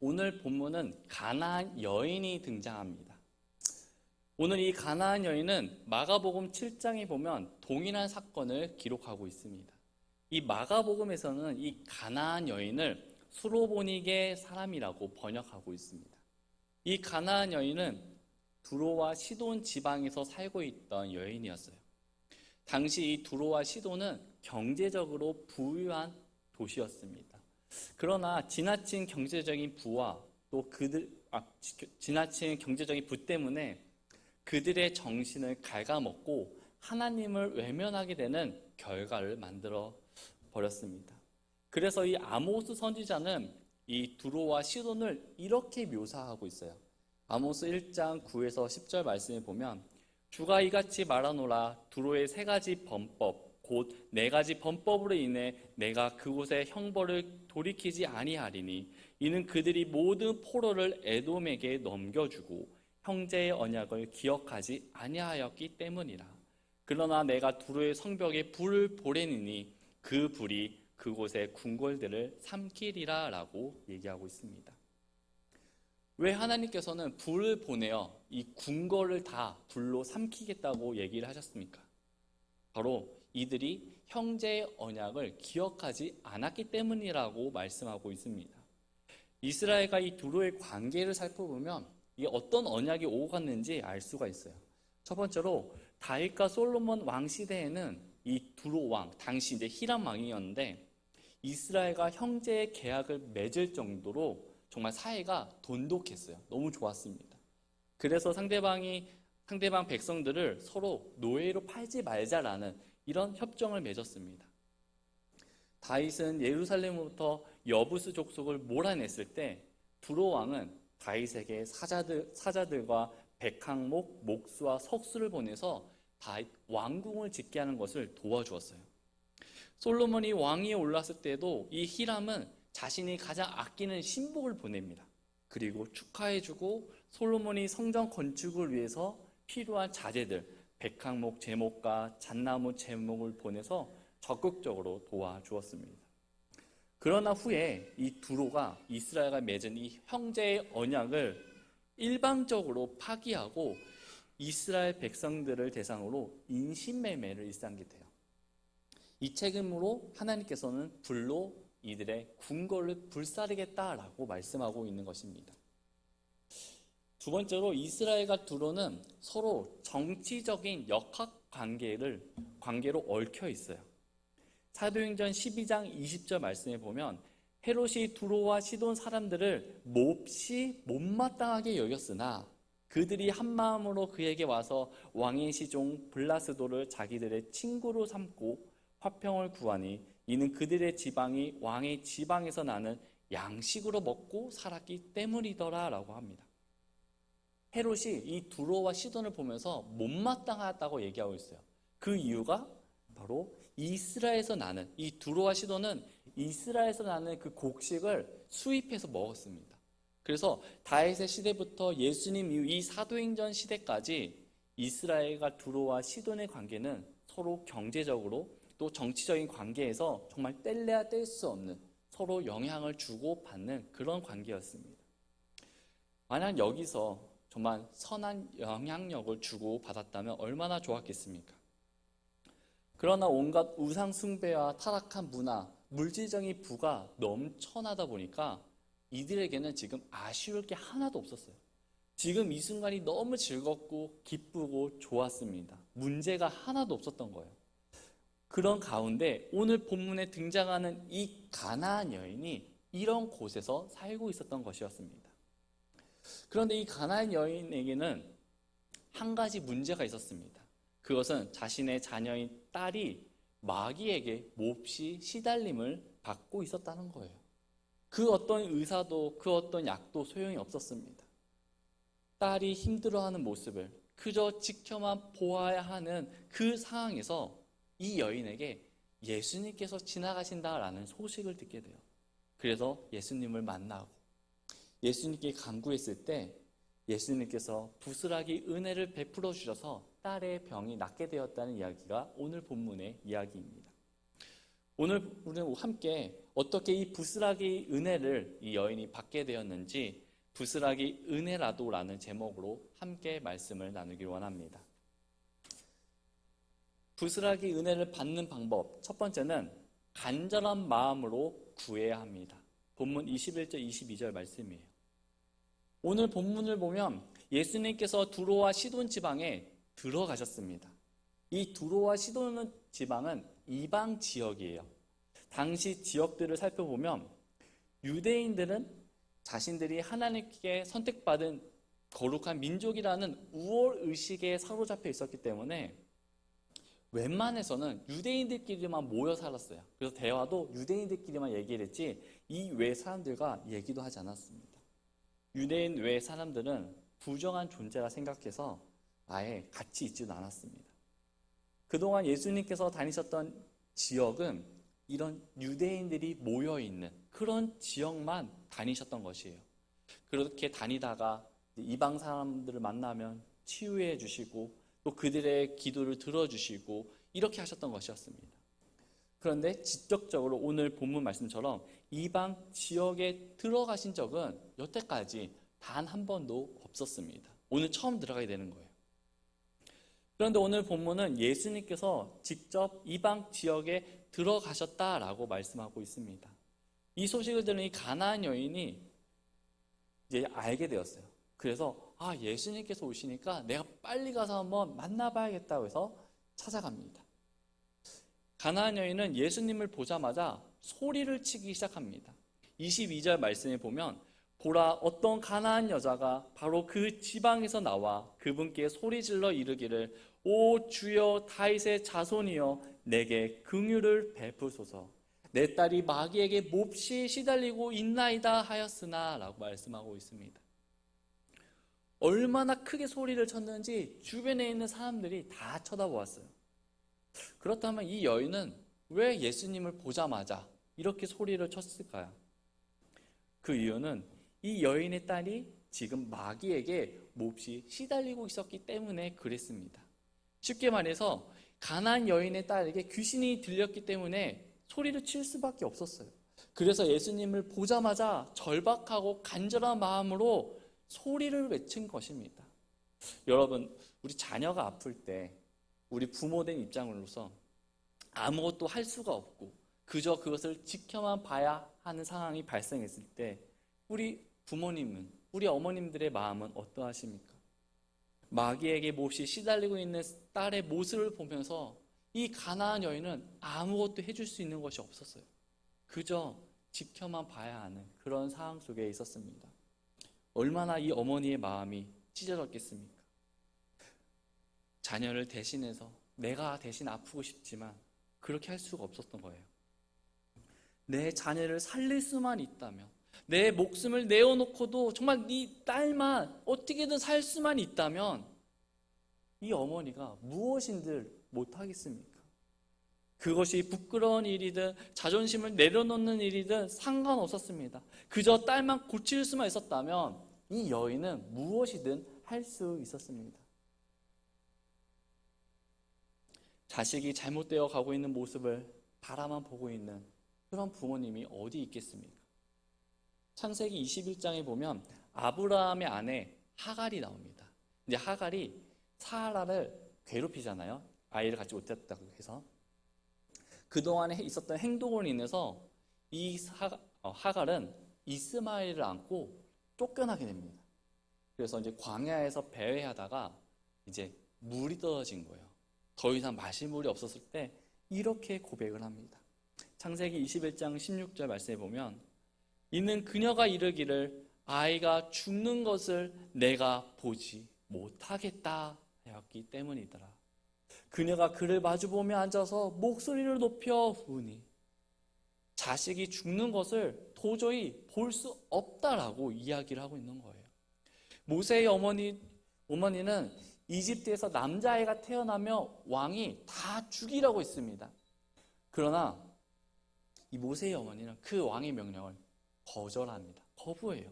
오늘 본문은 가나안 여인이 등장합니다. 오늘 이 가나안 여인은 마가복음 7장에 보면 동일한 사건을 기록하고 있습니다. 이 마가복음에서는 이 가나안 여인을 수로보니게 사람이라고 번역하고 있습니다. 이 가나안 여인은 두로와 시돈 지방에서 살고 있던 여인이었어요. 당시 이 두로와 시돈은 경제적으로 부유한 도시였습니다. 그러나 지나친 경제적인 부와 또 지나친 경제적인 부 때문에 그들의 정신을 갉아먹고 하나님을 외면하게 되는 결과를 만들어 버렸습니다. 그래서 이 아모스 선지자는 이 두로와 시돈을 이렇게 묘사하고 있어요. 아모스 1장 9에서 10절 말씀에 보면 주가 이같이 말하노라. 두로의 세 가지 범법 곧 네 가지 범법으로 인해 내가 그곳의 형벌을 돌이키지 아니하리니 이는 그들이 모든 포로를 에돔에게 넘겨주고 형제의 언약을 기억하지 아니하였기 때문이라. 그러나 내가 두로의 성벽에 불을 보내니니 그 불이 그곳의 궁궐들을 삼키리라 라고 얘기하고 있습니다. 왜 하나님께서는 불을 보내어 이 궁궐을 다 불로 삼키겠다고 얘기를 하셨습니까? 바로 이들이 형제의 언약을 기억하지 않았기 때문이라고 말씀하고 있습니다. 이스라엘과 이 두로의 관계를 살펴보면 이게 어떤 언약이 오고 갔는지 알 수가 있어요. 첫 번째로 다윗과 솔로몬 왕 시대에는 이 두로 왕, 당시 이제 히람 왕이었는데 이스라엘과 형제의 계약을 맺을 정도로 정말 사이가 돈독했어요. 너무 좋았습니다. 그래서 상대방 백성들을 서로 노예로 팔지 말자라는 이런 협정을 맺었습니다. 다윗은 예루살렘으로부터 여부스 족속을 몰아냈을 때 두로 왕은 다윗에게 사자들과 백항목, 목수와 석수를 보내서 다윗 왕궁을 짓게 하는 것을 도와주었어요. 솔로몬이 왕위에 올랐을 때도 이 히람은 자신이 가장 아끼는 신복을 보냅니다. 그리고 축하해주고 솔로몬이 성전 건축을 위해서 필요한 자재들, 백항목 제목과 잣나무 제목을 보내서 적극적으로 도와주었습니다. 그러나 후에 이 두로가 이스라엘과 맺은 이 형제의 언약을 일방적으로 파기하고 이스라엘 백성들을 대상으로 인신매매를 일삼게 돼요. 이 책임으로 하나님께서는 불로 이들의 궁궐을 불사르겠다라고 말씀하고 있는 것입니다. 두 번째로 이스라엘과 두로는 서로 정치적인 역학 관계로 얽혀 있어요. 사도행전 12장 20절 말씀에 보면 헤롯이 두로와 시돈 사람들을 몹시 못마땅하게 여겼으나 그들이 한마음으로 그에게 와서 왕의 시종 블라스도를 자기들의 친구로 삼고 화평을 구하니 이는 그들의 지방이 왕의 지방에서 나는 양식으로 먹고 살았기 때문이더라 라고 합니다. 헤롯이 이 두로와 시돈을 보면서 못마땅하다고 얘기하고 있어요. 그 이유가 바로 이스라엘에서 나는, 이 두로와 시돈은 이스라엘에서 나는 그 곡식을 수입해서 먹었습니다. 그래서 다윗의 시대부터 예수님 이후 이 사도행전 시대까지 이스라엘과 두로와 시돈의 관계는 서로 경제적으로 또 정치적인 관계에서 정말 뗄래야 뗄 수 없는 서로 영향을 주고받는 그런 관계였습니다. 만약 여기서 정말 선한 영향력을 주고받았다면 얼마나 좋았겠습니까? 그러나 온갖 우상 숭배와 타락한 문화, 물질적인 부가 넘쳐나다 보니까 이들에게는 지금 아쉬울 게 하나도 없었어요. 지금 이 순간이 너무 즐겁고 기쁘고 좋았습니다. 문제가 하나도 없었던 거예요. 그런 가운데 오늘 본문에 등장하는 이 가나안 여인이 이런 곳에서 살고 있었던 것이었습니다. 그런데 이 가나안 여인에게는 한 가지 문제가 있었습니다. 그것은 자신의 자녀인 딸이 마귀에게 몹시 시달림을 받고 있었다는 거예요. 그 어떤 의사도 그 어떤 약도 소용이 없었습니다. 딸이 힘들어하는 모습을 그저 지켜만 보아야 하는 그 상황에서 이 여인에게 예수님께서 지나가신다라는 소식을 듣게 돼요. 그래서 예수님을 만나고 예수님께 간구했을 때 예수님께서 부스라기 은혜를 베풀어 주셔서 딸의 병이 낫게 되었다는 이야기가 오늘 본문의 이야기입니다. 오늘 우리는 함께 어떻게 이 부스라기 은혜를 이 여인이 받게 되었는지 부스라기 은혜라도라는 제목으로 함께 말씀을 나누길 원합니다. 부스라기 은혜를 받는 방법, 첫 번째는 간절한 마음으로 구해야 합니다. 본문 21절, 22절 말씀이에요. 오늘 본문을 보면 예수님께서 두로와 시돈 지방에 들어가셨습니다. 이 두로와 시돈 지방은 이방 지역이에요. 당시 지역들을 살펴보면 유대인들은 자신들이 하나님께 선택받은 거룩한 민족이라는 우월의식에 사로잡혀 있었기 때문에 웬만해서는 유대인들끼리만 모여 살았어요. 그래서 대화도 유대인들끼리만 얘기를 했지 이 외 사람들과 얘기도 하지 않았습니다. 유대인 외 사람들은 부정한 존재라 생각해서 아예 같이 있지도 않았습니다. 그동안 예수님께서 다니셨던 지역은 이런 유대인들이 모여있는 그런 지역만 다니셨던 것이에요. 그렇게 다니다가 이방 사람들을 만나면 치유해 주시고 또 그들의 기도를 들어주시고 이렇게 하셨던 것이었습니다. 그런데 직접적으로 오늘 본문 말씀처럼 이방 지역에 들어가신 적은 여태까지 단 한 번도 없었습니다. 오늘 처음 들어가게 되는 거예요. 그런데 오늘 본문은 예수님께서 직접 이방 지역에 들어가셨다라고 말씀하고 있습니다. 이 소식을 들은 이 가나안 여인이 이제 알게 되었어요. 그래서 예수님께서 오시니까 내가 빨리 가서 한번 만나봐야겠다고 해서 찾아갑니다. 가나안 여인은 예수님을 보자마자 소리를 치기 시작합니다. 22절 말씀에 보면 보라 어떤 가나안 여자가 바로 그 지방에서 나와 그분께 소리질러 이르기를 오 주여 다윗의 자손이여 내게 긍휼을 베푸소서 내 딸이 마귀에게 몹시 시달리고 있나이다 하였으나 라고 말씀하고 있습니다. 얼마나 크게 소리를 쳤는지 주변에 있는 사람들이 다 쳐다보았어요. 그렇다면 이 여인은 왜 예수님을 보자마자 이렇게 소리를 쳤을까요? 그 이유는 이 여인의 딸이 지금 마귀에게 몹시 시달리고 있었기 때문에 그랬습니다. 쉽게 말해서 가나안 여인의 딸에게 귀신이 들렸기 때문에 소리를 칠 수밖에 없었어요. 그래서 예수님을 보자마자 절박하고 간절한 마음으로 소리를 외친 것입니다. 여러분, 우리 자녀가 아플 때 우리 부모된 입장으로서 아무것도 할 수가 없고 그저 그것을 지켜만 봐야 하는 상황이 발생했을 때 우리 부모님은, 우리 어머님들의 마음은 어떠하십니까? 마귀에게 몹시 시달리고 있는 딸의 모습을 보면서 이 가나안 여인은 아무것도 해줄 수 있는 것이 없었어요. 그저 지켜만 봐야 하는 그런 상황 속에 있었습니다. 얼마나 이 어머니의 마음이 찢어졌겠습니까? 자녀를 대신해서 내가 대신 아프고 싶지만 그렇게 할 수가 없었던 거예요. 내 자녀를 살릴 수만 있다면, 내 목숨을 내어놓고도 정말 네 딸만 어떻게든 살 수만 있다면 이 어머니가 무엇인들 못하겠습니까? 그것이 부끄러운 일이든 자존심을 내려놓는 일이든 상관없었습니다. 그저 딸만 고칠 수만 있었다면 이 여인은 무엇이든 할 수 있었습니다. 자식이 잘못되어 가고 있는 모습을 바라만 보고 있는 그런 부모님이 어디 있겠습니까? 창세기 21장에 보면 아브라함의 아내 하갈이 나옵니다. 이제 하갈이 사라를 괴롭히잖아요. 아이를 갖지 못했다고 해서. 그동안에 있었던 행동으로 인해서 이 하갈은 이스마엘을 안고 쫓겨나게 됩니다. 그래서 이제 광야에서 배회하다가 이제 물이 떨어진 거예요. 더 이상 마실 물이 없었을 때 이렇게 고백을 합니다. 창세기 21장 16절 말씀에 보면 이는 그녀가 이르기를 아이가 죽는 것을 내가 보지 못하겠다 하였기 때문이더라. 그녀가 그를 마주보며 앉아서 목소리를 높여 우니 자식이 죽는 것을 도저히 볼 수 없다라고 이야기를 하고 있는 거예요. 모세의 어머니는 이집트에서 남자아이가 태어나며 왕이 다 죽이라고 했습니다. 그러나 이 모세의 어머니는 그 왕의 명령을 거절합니다. 거부해요.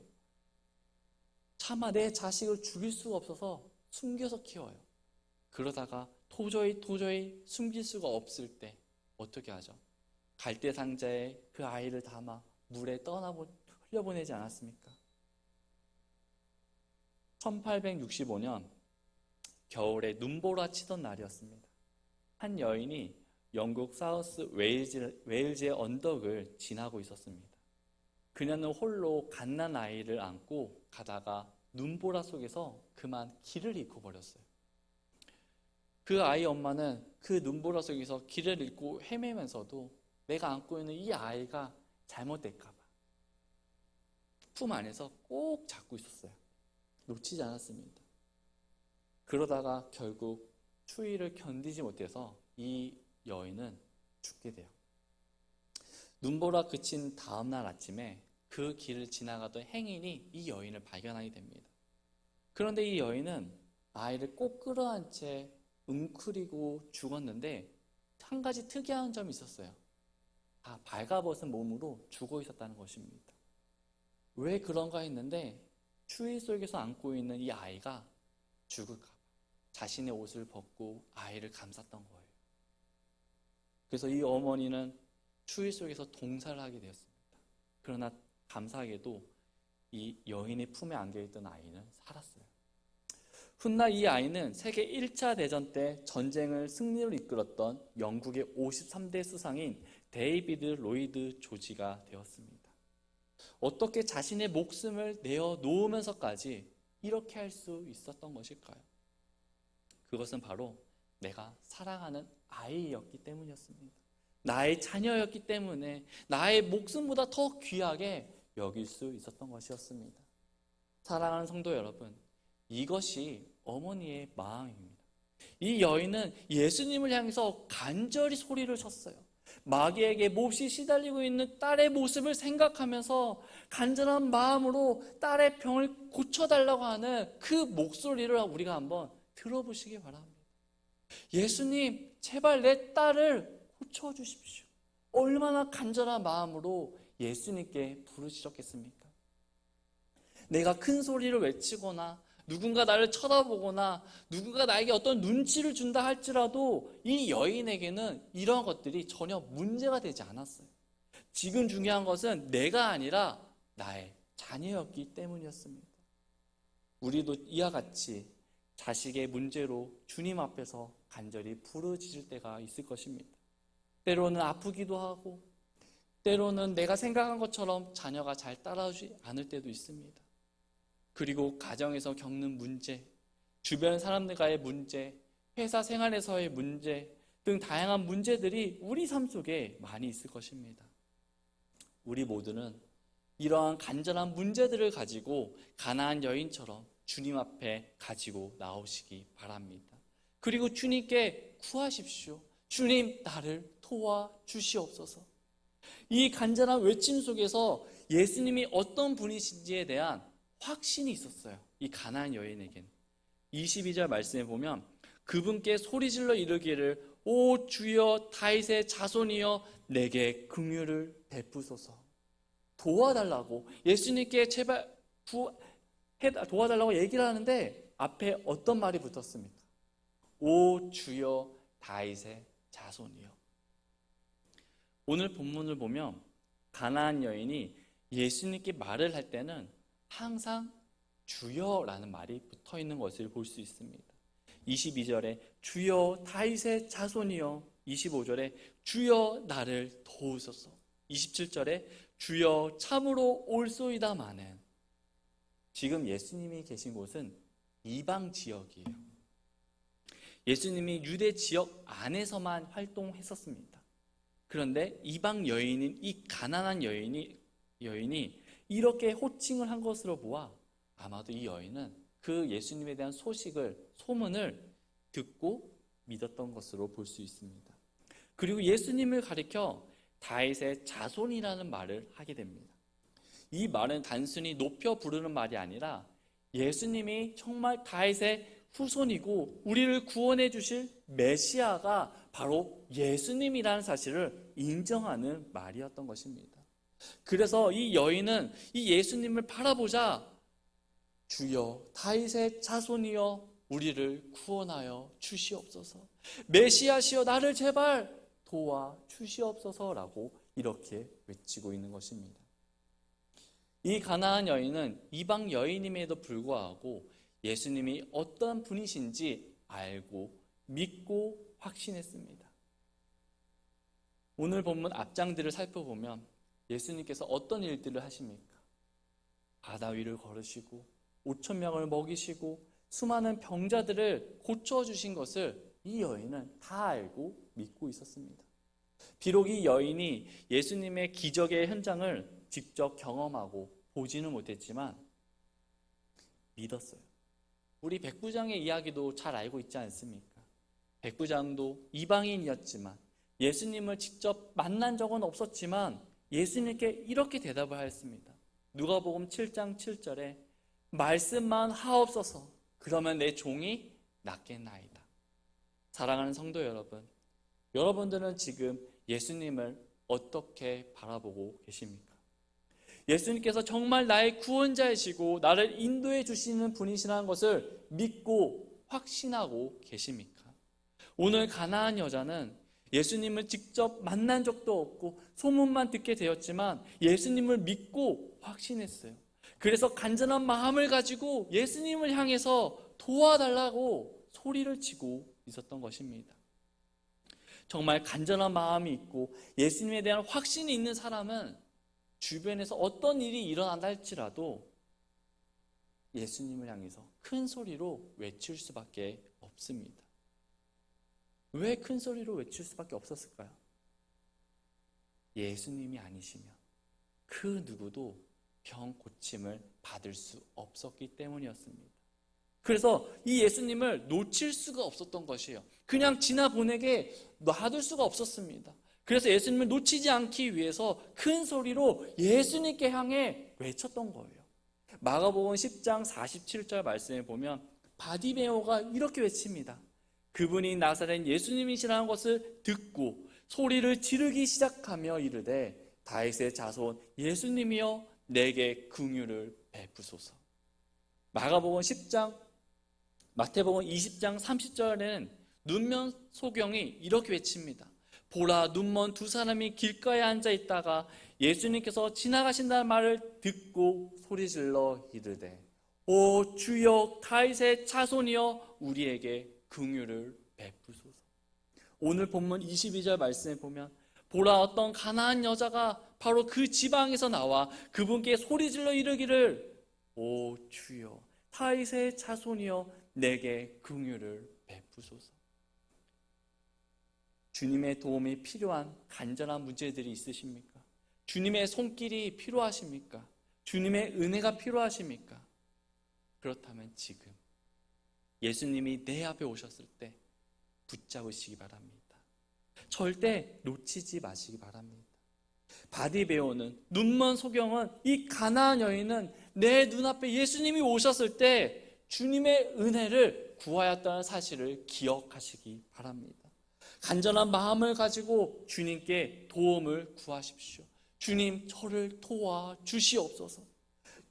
차마 내 자식을 죽일 수가 없어서 숨겨서 키워요. 그러다가 도저히 숨길 수가 없을 때 어떻게 하죠? 갈대 상자에 그 아이를 담아 물에 흘려보내지 않았습니까? 1865년 겨울에 눈보라 치던 날이었습니다. 한 여인이 영국 사우스 웨일즈의 언덕을 지나고 있었습니다. 그녀는 홀로 갓난 아이를 안고 가다가 눈보라 속에서 그만 길을 잃고 버렸어요. 그 아이 엄마는 그 눈보라 속에서 길을 잃고 헤매면서도 내가 안고 있는 이 아이가 잘못될까 봐 품 안에서 꼭 잡고 있었어요. 놓치지 않았습니다. 그러다가 결국 추위를 견디지 못해서 이 여인은 죽게 돼요. 눈보라 그친 다음날 아침에 그 길을 지나가던 행인이 이 여인을 발견하게 됩니다. 그런데 이 여인은 아이를 꼭 끌어안은 채 웅크리고 죽었는데 한 가지 특이한 점이 있었어요. 다 발가벗은 몸으로 죽어 있었다는 것입니다. 왜 그런가 했는데 추위 속에서 안고 있는 이 아이가 죽을까 봐 자신의 옷을 벗고 아이를 감쌌던 거예요. 그래서 이 어머니는 추위 속에서 동사를 하게 되었습니다. 그러나 감사하게도 이 여인의 품에 안겨있던 아이는 살았어요. 훗날 이 아이는 세계 1차 대전 때 전쟁을 승리로 이끌었던 영국의 53대 수상인 데이비드 로이드 조지가 되었습니다. 어떻게 자신의 목숨을 내어놓으면서까지 이렇게 할 수 있었던 것일까요? 그것은 바로 내가 사랑하는 아이였기 때문이었습니다. 나의 자녀였기 때문에 나의 목숨보다 더 귀하게 여길 수 있었던 것이었습니다. 사랑하는 성도 여러분, 이것이 어머니의 마음입니다. 이 여인은 예수님을 향해서 간절히 소리를 쳤어요. 마귀에게 몹시 시달리고 있는 딸의 모습을 생각하면서 간절한 마음으로 딸의 병을 고쳐달라고 하는 그 목소리를 우리가 한번 들어보시기 바랍니다. 예수님, 제발 내 딸을 고쳐주십시오. 얼마나 간절한 마음으로 예수님께 부르짖었겠습니까? 내가 큰 소리를 외치거나 누군가 나를 쳐다보거나 누군가 나에게 어떤 눈치를 준다 할지라도 이 여인에게는 이런 것들이 전혀 문제가 되지 않았어요. 지금 중요한 것은 내가 아니라 나의 자녀였기 때문이었습니다. 우리도 이와 같이 자식의 문제로 주님 앞에서 간절히 부르짖을 때가 있을 것입니다. 때로는 아프기도 하고 때로는 내가 생각한 것처럼 자녀가 잘 따라오지 않을 때도 있습니다. 그리고 가정에서 겪는 문제, 주변 사람들과의 문제, 회사 생활에서의 문제 등 다양한 문제들이 우리 삶 속에 많이 있을 것입니다. 우리 모두는 이러한 간절한 문제들을 가지고 가나안 여인처럼 주님 앞에 가지고 나오시기 바랍니다. 그리고 주님께 구하십시오. 주님, 나를 도와주시옵소서. 이 간절한 외침 속에서 예수님이 어떤 분이신지에 대한 확신이 있었어요. 이 가나안 여인에게는. 22절 말씀에 보면 그분께 소리질러 이르기를 오 주여 다윗의 자손이여 내게 긍휼을 베푸소서. 도와달라고 예수님께 제발 도와달라고 얘기를 하는데 앞에 어떤 말이 붙었습니까? 오 주여 다윗의 자손이여. 오늘 본문을 보면 가나안 여인이 예수님께 말을 할 때는 항상 주여라는 말이 붙어 있는 것을 볼 수 있습니다. 22절에 주여 다윗의 자손이여, 25절에 주여 나를 도우소서, 27절에 주여 참으로 옳소이다마는. 지금 예수님이 계신 곳은 이방 지역이에요. 예수님이 유대 지역 안에서만 활동했었습니다. 그런데 이방 여인인 이 가난한 여인이 이렇게 호칭을 한 것으로 보아 아마도 이 여인은 그 예수님에 대한 소문을 듣고 믿었던 것으로 볼 수 있습니다. 그리고 예수님을 가리켜 다윗의 자손이라는 말을 하게 됩니다. 이 말은 단순히 높여 부르는 말이 아니라 예수님이 정말 다윗의 후손이고 우리를 구원해 주실 메시아가 바로 예수님이라는 사실을 인정하는 말이었던 것입니다. 그래서 이 여인은 이 예수님을 바라보자 주여 다윗의 자손이여 우리를 구원하여 주시옵소서, 메시아시여 나를 제발 도와 주시옵소서라고 이렇게 외치고 있는 것입니다. 이 가나안 여인은 이방 여인임에도 불구하고 예수님이 어떤 분이신지 알고 믿고 확신했습니다. 오늘 본문 앞장들을 살펴보면 예수님께서 어떤 일들을 하십니까? 바다 위를 걸으시고 5천 명을 먹이시고 수많은 병자들을 고쳐주신 것을 이 여인은 다 알고 믿고 있었습니다. 비록 이 여인이 예수님의 기적의 현장을 직접 경험하고 보지는 못했지만 믿었어요. 우리 백부장의 이야기도 잘 알고 있지 않습니까? 백부장도 이방인이었지만 예수님을 직접 만난 적은 없었지만 예수님께 이렇게 대답을 하였습니다. 누가복음 7장 7절에 말씀만 하옵소서 그러면 내 종이 낫겠나이다. 사랑하는 성도 여러분, 여러분들은 지금 예수님을 어떻게 바라보고 계십니까? 예수님께서 정말 나의 구원자이시고 나를 인도해 주시는 분이시라는 것을 믿고 확신하고 계십니까? 오늘 가나안 여자는 예수님을 직접 만난 적도 없고 소문만 듣게 되었지만 예수님을 믿고 확신했어요. 그래서 간절한 마음을 가지고 예수님을 향해서 도와달라고 소리를 치고 있었던 것입니다. 정말 간절한 마음이 있고 예수님에 대한 확신이 있는 사람은 주변에서 어떤 일이 일어난다 할지라도 예수님을 향해서 큰 소리로 외칠 수밖에 없습니다. 왜 큰 소리로 외칠 수밖에 없었을까요? 예수님이 아니시면 그 누구도 병 고침을 받을 수 없었기 때문이었습니다. 그래서 이 예수님을 놓칠 수가 없었던 것이에요. 그냥 지나보내게 놔둘 수가 없었습니다. 그래서 예수님을 놓치지 않기 위해서 큰 소리로 예수님께 향해 외쳤던 거예요. 마가복음 10장 47절 말씀에 보면 바디메오가 이렇게 외칩니다. 그분이 나사렛 예수님이시라는 것을 듣고 소리를 지르기 시작하며 이르되 다윗의 자손 예수님이여 내게 긍휼을 베푸소서. 마가복음 10장, 마태복음 20장 30절에는 눈먼 소경이 이렇게 외칩니다. 보라 눈먼 두 사람이 길가에 앉아 있다가 예수님께서 지나가신다는 말을 듣고 소리질러 이르되 오 주여 다윗의 자손이여 우리에게 긍휼을 베푸소서. 오늘 본문 22절 말씀에 보면 보라 어떤 가나안 여자가 바로 그 지방에서 나와 그분께 소리질러 이르기를 오 주여 다윗의 자손이여 내게 긍휼을 베푸소서. 주님의 도움이 필요한 간절한 문제들이 있으십니까? 주님의 손길이 필요하십니까? 주님의 은혜가 필요하십니까? 그렇다면 지금 예수님이 내 앞에 오셨을 때 붙잡으시기 바랍니다. 절대 놓치지 마시기 바랍니다. 바디메오는 눈먼 소경은 이 가나안 여인은 내 눈앞에 예수님이 오셨을 때 주님의 은혜를 구하였다는 사실을 기억하시기 바랍니다. 간절한 마음을 가지고 주님께 도움을 구하십시오. 주님 저를 도와 주시옵소서.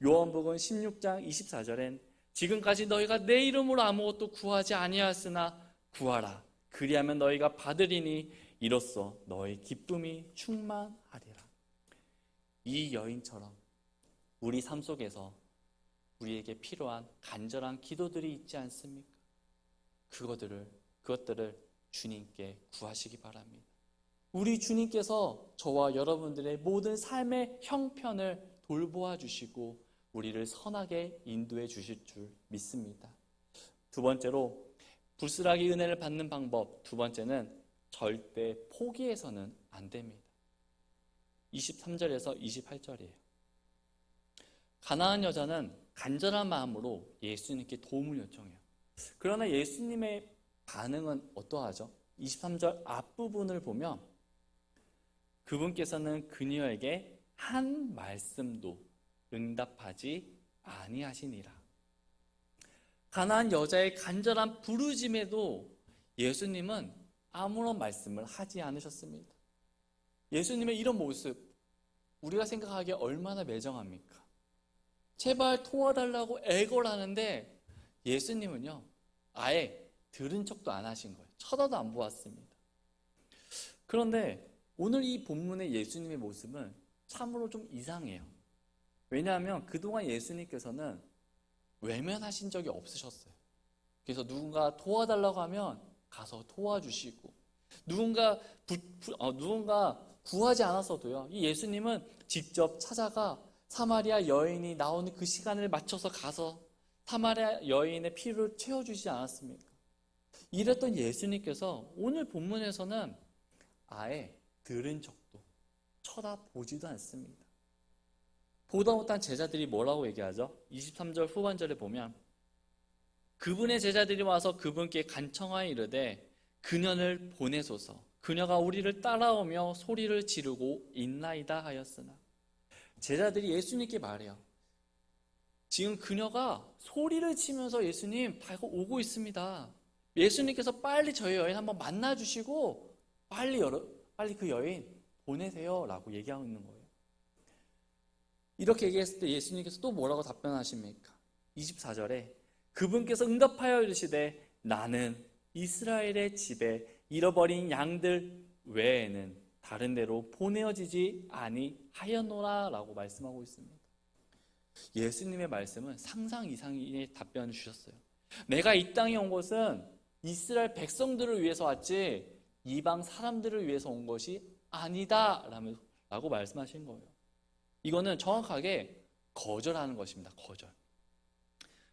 요한복음 16장 24절엔 지금까지 너희가 내 이름으로 아무것도 구하지 아니하였으나 구하라 그리하면 너희가 받으리니 이로써 너희 기쁨이 충만하리라. 이 여인처럼 우리 삶 속에서 우리에게 필요한 간절한 기도들이 있지 않습니까? 그것들을 주님께 구하시기 바랍니다. 우리 주님께서 저와 여러분들의 모든 삶의 형편을 돌보아 주시고 우리를 선하게 인도해 주실 줄 믿습니다. 두 번째로 불순하게 은혜를 받는 방법, 두 번째는 절대 포기해서는 안 됩니다. 23절에서 28절이에요. 가나안 여자는 간절한 마음으로 예수님께 도움을 요청해요. 그러나 예수님의 반응은 어떠하죠? 23절 앞부분을 보면 그분께서는 그녀에게 한 말씀도 응답하지 아니하시니라. 가나안 여자의 간절한 부르짐에도 예수님은 아무런 말씀을 하지 않으셨습니다. 예수님의 이런 모습 우리가 생각하기에 얼마나 매정합니까? 제발 도와달라고 애걸하는데 예수님은요 아예 들은 척도 안 하신 거예요. 쳐다도 안 보았습니다. 그런데 오늘 이 본문의 예수님의 모습은 참으로 좀 이상해요. 왜냐하면 그동안 예수님께서는 외면하신 적이 없으셨어요. 그래서 누군가 도와달라고 하면 가서 도와주시고, 누군가 구하지 않았어도요, 이 예수님은 직접 찾아가 사마리아 여인이 나오는 그 시간을 맞춰서 가서 사마리아 여인의 피를 채워주시지 않았습니까? 이랬던 예수님께서 오늘 본문에서는 아예 들은 척도 쳐다보지도 않습니다. 보다 못한 제자들이 뭐라고 얘기하죠? 23절 후반절에 보면 그분의 제자들이 와서 그분께 간청하여 이르되 그녀를 보내소서. 그녀가 우리를 따라오며 소리를 지르고 있나이다 하였으나. 제자들이 예수님께 말해요. 지금 그녀가 소리를 치면서 예수님 오고 있습니다. 예수님께서 빨리 저희 여인 한번 만나주시고 빨리 그 여인 보내세요 라고 얘기하고 있는 거예요. 이렇게 얘기했을 때 예수님께서 또 뭐라고 답변하십니까? 24절에 그분께서 응답하여 이르시되 나는 이스라엘의 집에 잃어버린 양들 외에는 다른 데로 보내어지지 아니하였노라 라고 말씀하고 있습니다. 예수님의 말씀은 상상 이상의 답변을 주셨어요. 내가 이 땅에 온 것은 이스라엘 백성들을 위해서 왔지 이방 사람들을 위해서 온 것이 아니다 라고 말씀하신 거예요. 이거는 정확하게 거절하는 것입니다. 거절.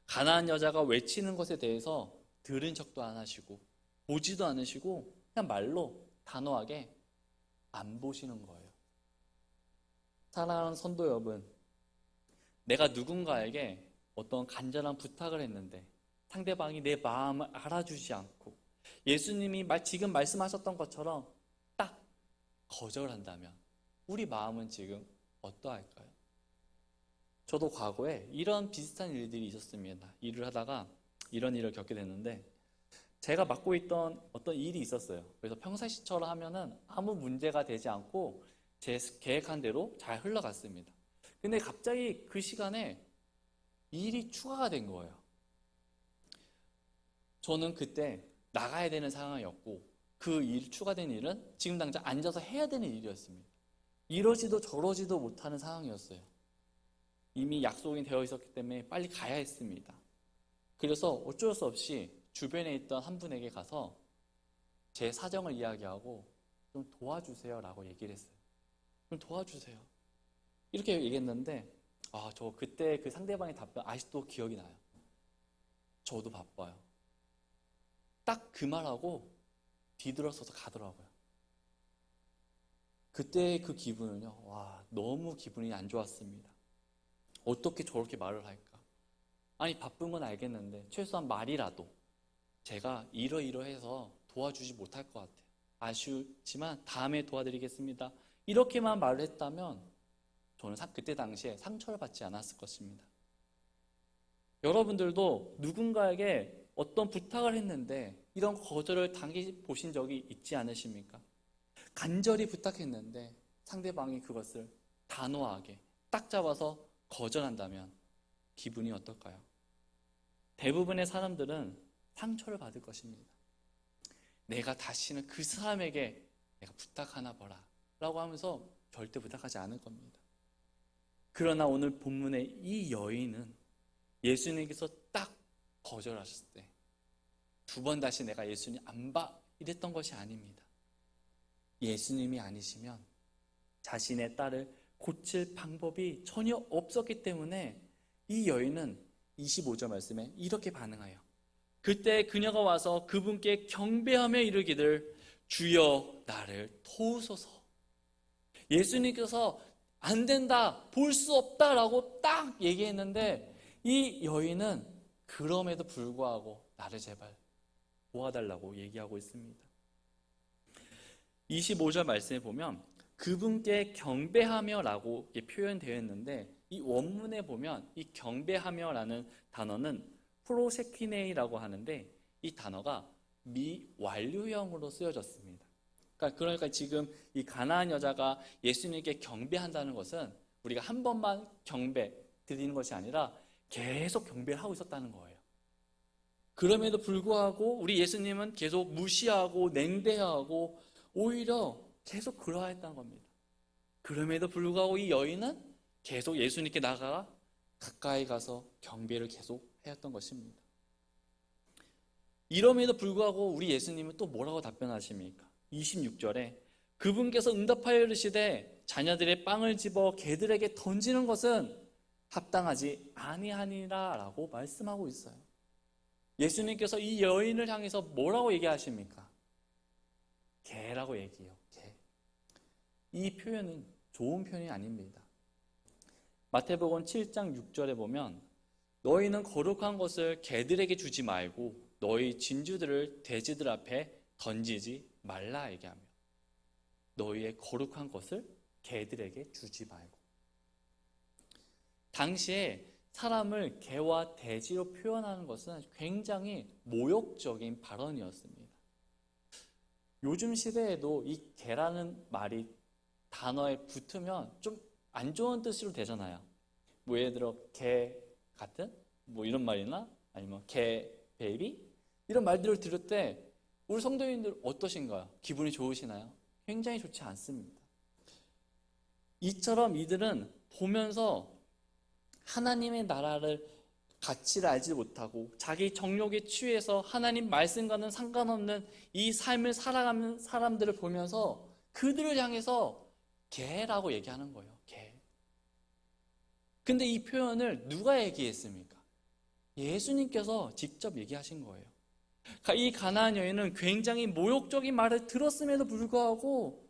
가나안 여자가 외치는 것에 대해서 들은 척도 안 하시고 보지도 않으시고 그냥 말로 단호하게 안 보시는 거예요. 사랑하는 성도 여러분, 내가 누군가에게 어떤 간절한 부탁을 했는데 상대방이 내 마음을 알아주지 않고 예수님이 지금 말씀하셨던 것처럼 딱 거절한다면 우리 마음은 지금 어떠할까요? 저도 과거에 이런 비슷한 일들이 있었습니다. 일을 하다가 이런 일을 겪게 됐는데 제가 맡고 있던 어떤 일이 있었어요. 그래서 평상시처럼 하면은 아무 문제가 되지 않고 제 계획한 대로 잘 흘러갔습니다. 근데 갑자기 그 시간에 일이 추가가 된 거예요. 저는 그때 나가야 되는 상황이었고 그 추가된 일은 지금 당장 앉아서 해야 되는 일이었습니다. 이러지도 저러지도 못하는 상황이었어요. 이미 약속이 되어 있었기 때문에 빨리 가야 했습니다. 그래서 어쩔 수 없이 주변에 있던 한 분에게 가서 제 사정을 이야기하고 좀 도와주세요 라고 얘기를 했어요. 좀 도와주세요. 이렇게 얘기했는데 저 그때 그 상대방의 답변 아직도 기억이 나요. 저도 바빠요. 딱 그 말하고 뒤돌아서서 가더라고요. 그때 그 기분은요, 너무 기분이 안 좋았습니다. 어떻게 저렇게 말을 할까? 아니, 바쁜 건 알겠는데 최소한 말이라도 제가 이러이러해서 도와주지 못할 것 같아요. 아쉽지만 다음에 도와드리겠습니다. 이렇게만 말을 했다면 저는 그때 당시에 상처를 받지 않았을 것입니다. 여러분들도 누군가에게 어떤 부탁을 했는데 이런 거절을 당해보신 적이 있지 않으십니까? 간절히 부탁했는데 상대방이 그것을 단호하게 딱 잡아서 거절한다면 기분이 어떨까요? 대부분의 사람들은 상처를 받을 것입니다. 내가 다시는 그 사람에게 내가 부탁하나 보라 라고 하면서 절대 부탁하지 않을 겁니다. 그러나 오늘 본문의 이 여인은 예수님께서 딱 거절하셨을 때 두 번 다시 내가 예수님 안 봐 이랬던 것이 아닙니다. 예수님이 아니시면 자신의 딸을 고칠 방법이 전혀 없었기 때문에 이 여인은 25절 말씀에 이렇게 반응해요. 그때 그녀가 와서 그분께 경배하며 이르기를 주여 나를 도우소서. 예수님께서 안 된다, 볼 수 없다라고 딱 얘기했는데 이 여인은 그럼에도 불구하고 나를 제발 도와달라고 얘기하고 있습니다. 25절 말씀에 보면 그분께 경배하며 라고 표현되어 있는데 이 원문에 보면 이 경배하며 라는 단어는 프로세키네이라고 하는데 이 단어가 미완료형으로 쓰여졌습니다. 그러니까 지금 이 가나안 여자가 예수님께 경배한다는 것은 우리가 한 번만 경배 드리는 것이 아니라 계속 경배를 하고 있었다는 거예요. 그럼에도 불구하고 우리 예수님은 계속 무시하고 냉대하고 오히려 계속 그러했던 겁니다. 그럼에도 불구하고 이 여인은 계속 예수님께 나아가 가까이 가서 경배를 계속 해왔던 것입니다. 이럼에도 불구하고 우리 예수님은 또 뭐라고 답변하십니까? 26절에 그분께서 응답하여 이르시되 자녀들의 빵을 집어 개들에게 던지는 것은 합당하지 아니하니라 라고 말씀하고 있어요. 예수님께서 이 여인을 향해서 뭐라고 얘기하십니까? 개라고 얘기해요. 개. 이 표현은 좋은 표현이 아닙니다. 마태복음 7장 6절에 보면 너희는 거룩한 것을 개들에게 주지 말고 너희 진주들을 돼지들 앞에 던지지 말라 얘기하며 너희의 거룩한 것을 개들에게 주지 말고. 당시에 사람을 개와 돼지로 표현하는 것은 굉장히 모욕적인 발언이었습니다. 요즘 시대에도 이 개라는 말이 단어에 붙으면 좀 안 좋은 뜻으로 되잖아요. 뭐 예를 들어 개 같은 뭐 이런 말이나 아니면 개 베이비 이런 말들을 들을 때 우리 성도님들 어떠신가요? 기분이 좋으시나요? 굉장히 좋지 않습니다. 이처럼 이들은 보면서 하나님의 나라를 가치를 알지 못하고 자기 정욕에 취해서 하나님 말씀과는 상관없는 이 삶을 살아가는 사람들을 보면서 그들을 향해서 개라고 얘기하는 거예요. 개. 근데 이 표현을 누가 얘기했습니까? 예수님께서 직접 얘기하신 거예요. 이 가나안 여인은 굉장히 모욕적인 말을 들었음에도 불구하고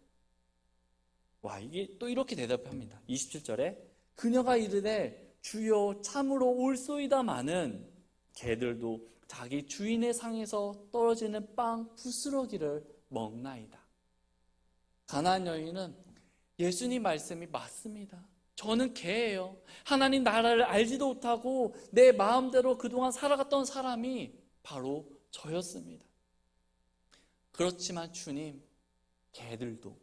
이게 또 이렇게 대답합니다. 27절에 그녀가 이르되 주여 참으로 올소이다마는 개들도 자기 주인의 상에서 떨어지는 빵 부스러기를 먹나이다. 가나안 여인은 예수님 말씀이 맞습니다. 저는 개예요. 하나님 나라를 알지도 못하고 내 마음대로 그동안 살아갔던 사람이 바로 저였습니다. 그렇지만 주님, 개들도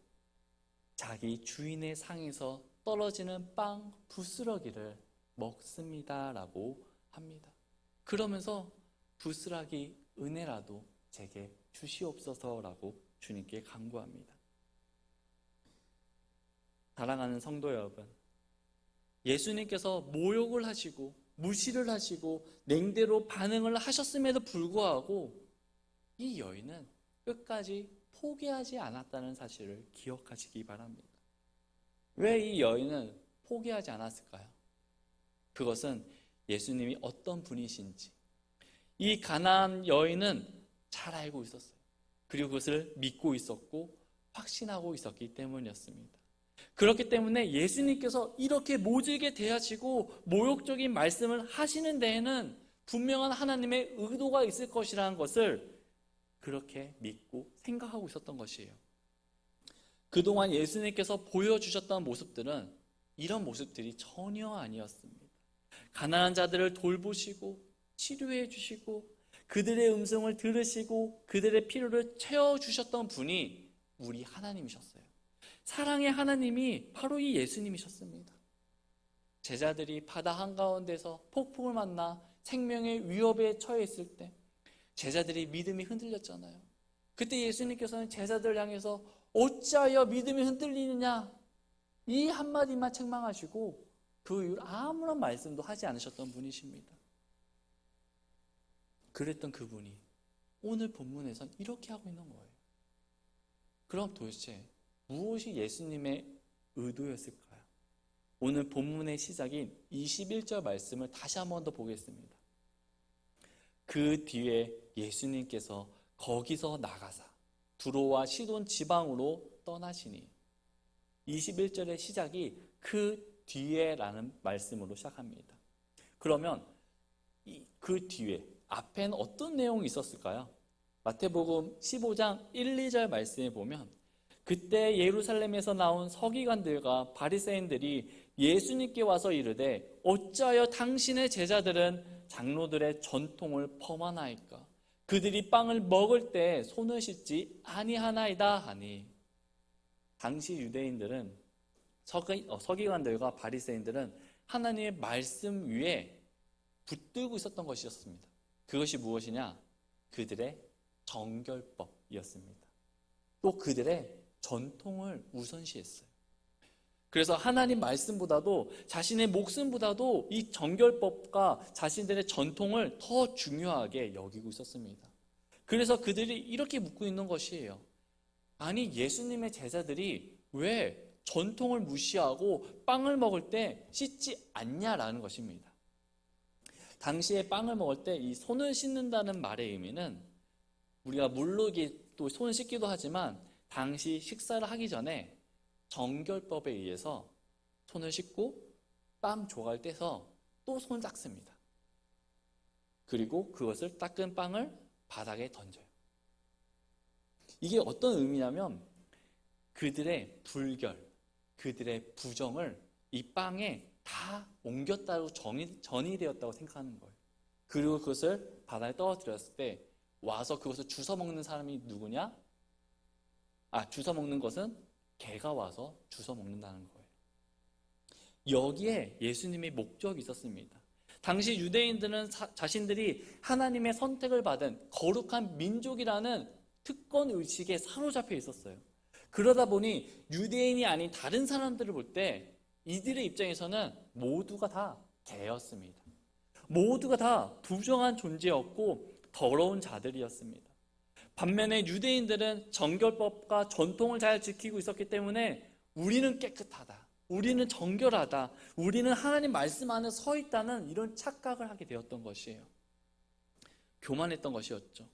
자기 주인의 상에서 떨어지는 빵 부스러기를 먹습니다 라고 합니다. 그러면서 부스러기 은혜라도 제게 주시옵소서라고 주님께 간구합니다. 사랑하는 성도 여러분, 예수님께서 모욕을 하시고 무시를 하시고 냉대로 반응을 하셨음에도 불구하고 이 여인은 끝까지 포기하지 않았다는 사실을 기억하시기 바랍니다. 왜 이 여인은 포기하지 않았을까요? 그것은 예수님이 어떤 분이신지 이 가나안 여인은 잘 알고 있었어요. 그리고 그것을 믿고 있었고 확신하고 있었기 때문이었습니다. 그렇기 때문에 예수님께서 이렇게 모질게 대하시고 모욕적인 말씀을 하시는 데에는 분명한 하나님의 의도가 있을 것이라는 것을 그렇게 믿고 생각하고 있었던 것이에요. 그동안 예수님께서 보여주셨던 모습들은 이런 모습들이 전혀 아니었습니다. 가난한 자들을 돌보시고 치료해 주시고 그들의 음성을 들으시고 그들의 필요를 채워주셨던 분이 우리 하나님이셨어요. 사랑의 하나님이 바로 이 예수님이셨습니다. 제자들이 바다 한가운데서 폭풍을 만나 생명의 위협에 처해 있을 때 제자들이 믿음이 흔들렸잖아요. 그때 예수님께서는 제자들을 향해서 어찌하여 믿음이 흔들리느냐 이 한마디만 책망하시고 그 이후로 아무런 말씀도 하지 않으셨던 분이십니다. 그랬던 그분이 오늘 본문에선 이렇게 하고 있는 거예요. 그럼 도대체 무엇이 예수님의 의도였을까요? 오늘 본문의 시작인 21절 말씀을 다시 한 번 더 보겠습니다. 그 뒤에 예수님께서 거기서 나가사 두로와 시돈 지방으로 떠나시니 21절의 시작이 그 뒤에라는 말씀으로 시작합니다. 그러면 그 뒤에 앞에는 어떤 내용이 있었을까요? 마태복음 15장 1, 2절 말씀에 보면 그때 예루살렘에서 나온 서기관들과 바리새인들이 예수님께 와서 이르되 어찌하여 당신의 제자들은 장로들의 전통을 범하나이까? 그들이 빵을 먹을 때 손을 씻지 아니하나이다 하니 당시 유대인들은 서기관들과 바리새인들은 하나님의 말씀 위에 붙들고 있었던 것이었습니다. 그것이 무엇이냐? 그들의 정결법이었습니다. 또 그들의 전통을 우선시했어요. 그래서 하나님 말씀보다도 자신의 목숨보다도 이 정결법과 자신들의 전통을 더 중요하게 여기고 있었습니다. 그래서 그들이 이렇게 묻고 있는 것이에요. 아니, 예수님의 제자들이 왜 전통을 무시하고 빵을 먹을 때 씻지 않냐라는 것입니다. 당시에 빵을 먹을 때 이 손을 씻는다는 말의 의미는 우리가 물로 또 손을 씻기도 하지만 당시 식사를 하기 전에 정결법에 의해서 손을 씻고 빵 조각을 떼서 또 손을 닦습니다. 그리고 그것을 닦은 빵을 바닥에 던져요. 이게 어떤 의미냐면 그들의 불결, 그들의 부정을 이 빵에 다 옮겼다고 전이 되었다고 생각하는 거예요. 그리고 그것을 바다에 떨어뜨렸을 때 와서 그것을 주워 먹는 사람이 누구냐? 주워 먹는 것은 개가 와서 주워 먹는다는 거예요. 여기에 예수님의 목적이 있었습니다. 당시 유대인들은 자신들이 하나님의 선택을 받은 거룩한 민족이라는 특권 의식에 사로잡혀 있었어요. 그러다 보니 유대인이 아닌 다른 사람들을 볼 때 이들의 입장에서는 모두가 다 개였습니다. 모두가 다 부정한 존재였고 더러운 자들이었습니다. 반면에 유대인들은 정결법과 전통을 잘 지키고 있었기 때문에 우리는 깨끗하다, 우리는 정결하다, 우리는 하나님 말씀 안에 서 있다는 이런 착각을 하게 되었던 것이에요. 교만했던 것이었죠.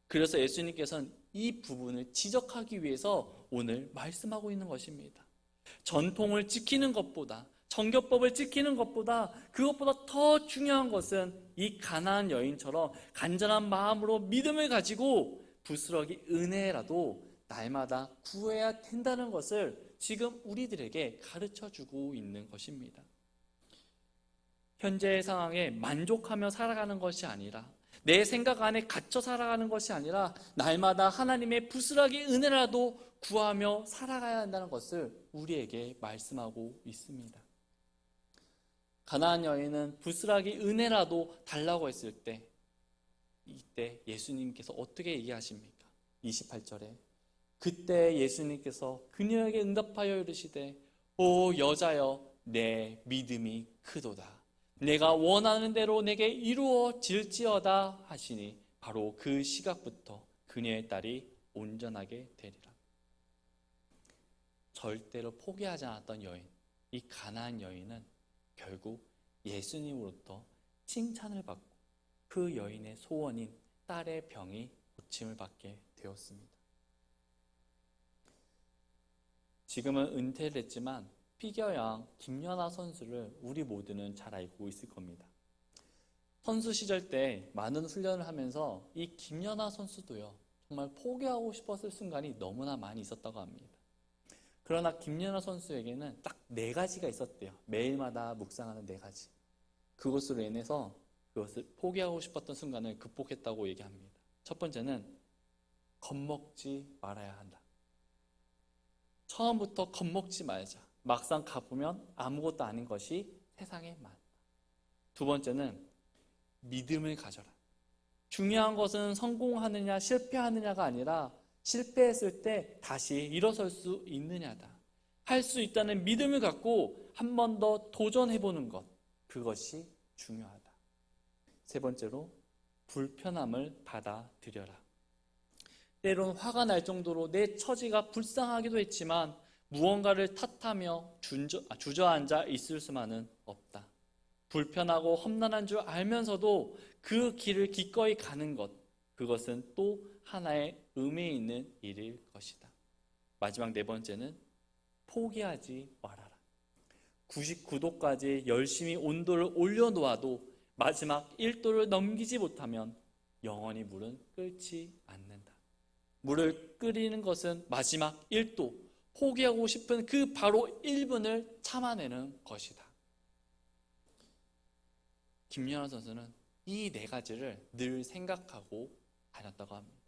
그래서 예수님께서는 이 부분을 지적하기 위해서 오늘 말씀하고 있는 것입니다. 전통을 지키는 것보다, 정결법을 지키는 것보다, 그것보다 더 중요한 것은 이 가나안 여인처럼 간절한 마음으로 믿음을 가지고 부스러기 은혜라도 날마다 구해야 된다는 것을 지금 우리들에게 가르쳐주고 있는 것입니다. 현재의 상황에 만족하며 살아가는 것이 아니라, 내 생각 안에 갇혀 살아가는 것이 아니라 날마다 하나님의 부스러기 은혜라도 구하며 살아가야 한다는 것을 우리에게 말씀하고 있습니다. 가나안 여인은 부스러기 은혜라도 달라고 했을 때 이때 예수님께서 어떻게 얘기하십니까? 28절에 그때 예수님께서 그녀에게 응답하여 이르시되 오 여자여 내 믿음이 크도다. 내가 원하는 대로 내게 이루어질지어다 하시니 바로 그 시각부터 그녀의 딸이 온전하게 되리라. 절대로 포기하지 않았던 여인, 이 가나안 여인은 결국 예수님으로부터 칭찬을 받고 그 여인의 소원인 딸의 병이 고침을 받게 되었습니다. 지금은 은퇴를 했지만 피겨왕 김연아 선수를 우리 모두는 잘 알고 있을 겁니다. 선수 시절 때 많은 훈련을 하면서 이 김연아 선수도요, 정말 포기하고 싶었을 순간이 너무나 많이 있었다고 합니다. 그러나 김연아 선수에게는 딱 4가지가 있었대요. 매일마다 묵상하는 4가지. 그것으로 인해서 그것을 포기하고 싶었던 순간을 극복했다고 얘기합니다. 첫 번째는 겁먹지 말아야 한다. 처음부터 겁먹지 말자. 막상 가보면 아무것도 아닌 것이 세상에 많다. 두 번째는 믿음을 가져라. 중요한 것은 성공하느냐 실패하느냐가 아니라 실패했을 때 다시 일어설 수 있느냐다. 할 수 있다는 믿음을 갖고 한 번 더 도전해보는 것, 그것이 중요하다. 세 번째로 불편함을 받아들여라. 때론 화가 날 정도로 내 처지가 불쌍하기도 했지만 무언가를 탓하며 주저앉아 있을 수만은 없다. 불편하고 험난한 줄 알면서도 그 길을 기꺼이 가는 것, 그것은 또 하나의 의미 있는 일일 것이다. 마지막 4번째는 포기하지 말아라. 99도까지 열심히 온도를 올려놓아도 마지막 1도를 넘기지 못하면 영원히 물은 끓지 않는다. 물을 끓이는 것은 마지막 1도, 포기하고 싶은 그 바로 1분을 참아내는 것이다. 김연아 선수는 이 4가지를 늘 생각하고 다녔다고 합니다.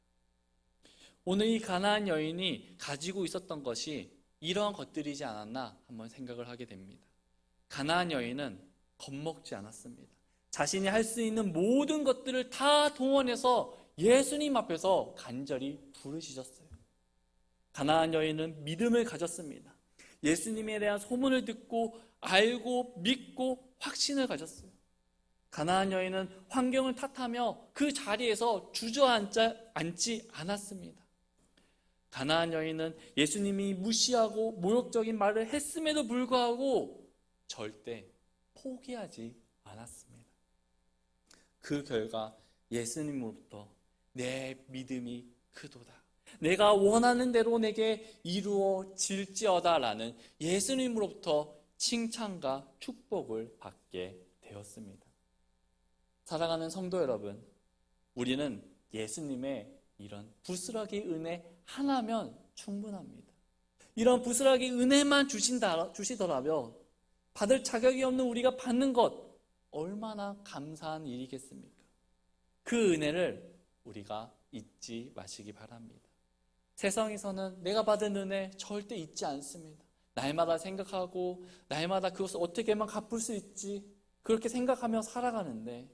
오늘 이 가나안 여인이 가지고 있었던 것이 이러한 것들이지 않았나 한번 생각을 하게 됩니다. 가나안 여인은 겁먹지 않았습니다. 자신이 할 수 있는 모든 것들을 다 동원해서 예수님 앞에서 간절히 부르짖었어요. 가나안 여인은 믿음을 가졌습니다. 예수님에 대한 소문을 듣고 알고 믿고 확신을 가졌어요. 가나안 여인은 환경을 탓하며 그 자리에서 주저앉지 않았습니다. 가나안 여인은 예수님이 무시하고 모욕적인 말을 했음에도 불구하고 절대 포기하지 않았습니다. 그 결과 예수님으로부터 내 믿음이 크도다, 내가 원하는 대로 내게 이루어질지어다 라는 예수님으로부터 칭찬과 축복을 받게 되었습니다. 사랑하는 성도 여러분, 우리는 예수님의 이런 부스러기 은혜 하나면 충분합니다. 이런 부스러기 은혜만 주시더라면 받을 자격이 없는 우리가 받는 것 얼마나 감사한 일이겠습니까? 그 은혜를 우리가 잊지 마시기 바랍니다. 세상에서는 내가 받은 은혜 절대 잊지 않습니다. 날마다 생각하고 날마다 그것을 어떻게만 갚을 수 있지 그렇게 생각하며 살아가는데,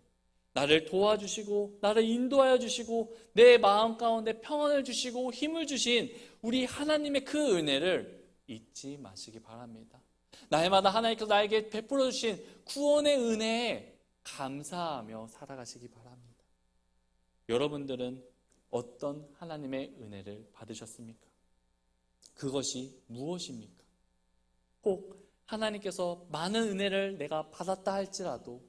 나를 도와주시고 나를 인도하여 주시고 내 마음 가운데 평안을 주시고 힘을 주신 우리 하나님의 그 은혜를 잊지 마시기 바랍니다. 날마다 하나님께서 나에게 베풀어 주신 구원의 은혜에 감사하며 살아가시기 바랍니다. 여러분들은 어떤 하나님의 은혜를 받으셨습니까? 그것이 무엇입니까? 혹 하나님께서 많은 은혜를 내가 받았다 할지라도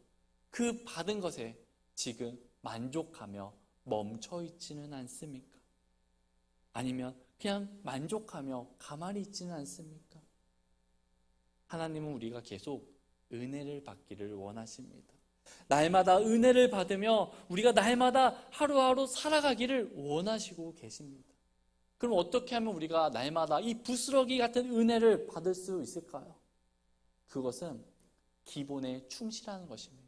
그 받은 것에 지금 만족하며 멈춰 있지는 않습니까? 아니면 그냥 만족하며 가만히 있지는 않습니까? 하나님은 우리가 계속 은혜를 받기를 원하십니다. 날마다 은혜를 받으며 우리가 날마다 하루하루 살아가기를 원하시고 계십니다. 그럼 어떻게 하면 우리가 날마다 이 부스러기 같은 은혜를 받을 수 있을까요? 그것은 기본에 충실하는 것입니다.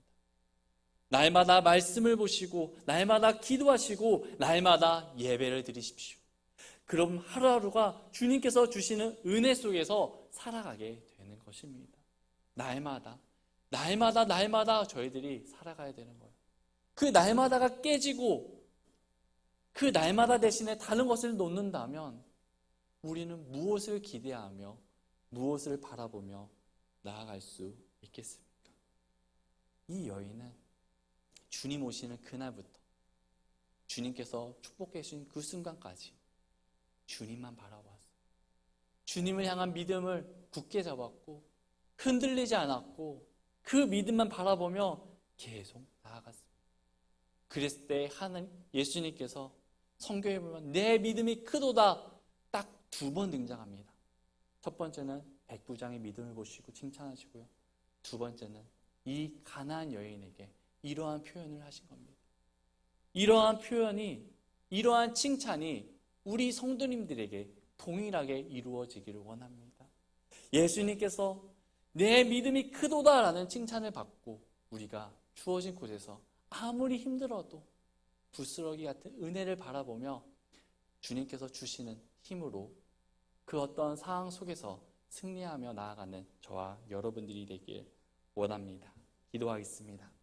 날마다 말씀을 보시고 날마다 기도하시고 날마다 예배를 드리십시오. 그럼 하루하루가 주님께서 주시는 은혜 속에서 살아가게 되는 것입니다. 날마다 저희들이 살아가야 되는 거예요. 그 날마다가 깨지고 그 날마다 대신에 다른 것을 놓는다면 우리는 무엇을 기대하며 무엇을 바라보며 나아갈 수 있겠습니까? 이 여인은 주님 오시는 그날부터 주님께서 축복해 주신 그 순간까지 주님만 바라보았어요. 주님을 향한 믿음을 굳게 잡았고 흔들리지 않았고 그 믿음만 바라보며 계속 나아갔습니다. 그랬을 때 예수님께서 성경에 보면 내 믿음이 크도다 딱 2번 등장합니다. 첫 번째는 백부장의 믿음을 보시고 칭찬하시고요. 두 번째는 이 가나안 여인에게 이러한 표현을 하신 겁니다. 이러한 표현이, 이러한 칭찬이 우리 성도님들에게 동일하게 이루어지기를 원합니다. 예수님께서 내 믿음이 크도다라는 칭찬을 받고 우리가 주어진 곳에서 아무리 힘들어도 부스러기 같은 은혜를 바라보며 주님께서 주시는 힘으로 그 어떤 상황 속에서 승리하며 나아가는 저와 여러분들이 되길 원합니다. 기도하겠습니다.